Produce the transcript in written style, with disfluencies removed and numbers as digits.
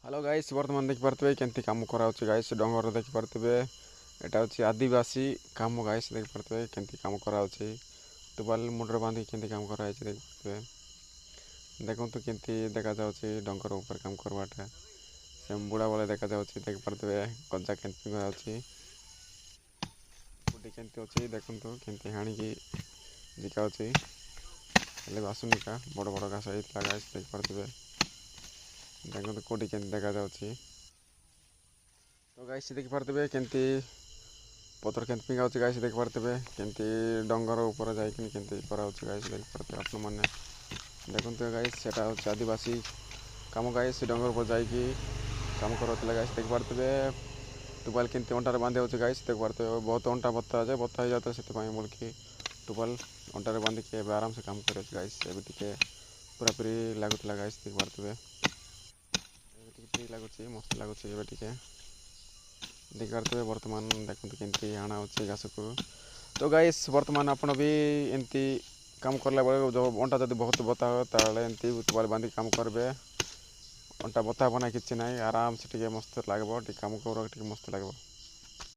Hello guys बर्तमान देखिपे केमती कम कराऊँ guys डंगर देखिपे यहाँ हूँ आदिवासी कम गाइस देखिपे केमती कम कराऊँ टुबाल मुंडर बांधिक केमती कम कराई देखिपे देखो तो केमती देखा डंगर ऊपर कम करवाटा से बुढ़ा बेले देखा देखिपे गजा केमती कराऊँ गुटी केमती अच्छी देखो केमती हाणिकी जिकाऊँ आसुनिका बड़ बड़ घास होता गाइस देखिपे देखो तो कौटी केमती देखा तो गाइस देखिपे केमती पतर केमती पिंगाऊँ गाइस देखिपे केमती डंगर ऊपर जाकि केमती कराऊँ गाइस देखिपे आपण मैंने देखते गाइस से आदिवासी कम गाइस डंगर ऊपर जाकि कम कराला गाइस देखिपे टुबाल केमती अंटार बांधे होचे गाइस देखिपे बहुत अंटा बता जाए बता ही जाता है बोलिकी टुबाल अंटार बांधिकी आराम से काम करे गाइस टे पूरा पूरी लगुला गाइस देखिपे फ्री लगुच मस्त लगुच टे देखिपे बर्तमान देखते केमती आना हो घास को तो गाइस बर्तमान आपण भी एमती काम करला बेले जो अंटा जब बहुत बता हो एमती टुबाल बांधिक काम करेंगे अंटा बता बना कि ना आराम से टे मस्त लगे काम कर मस्त लगे।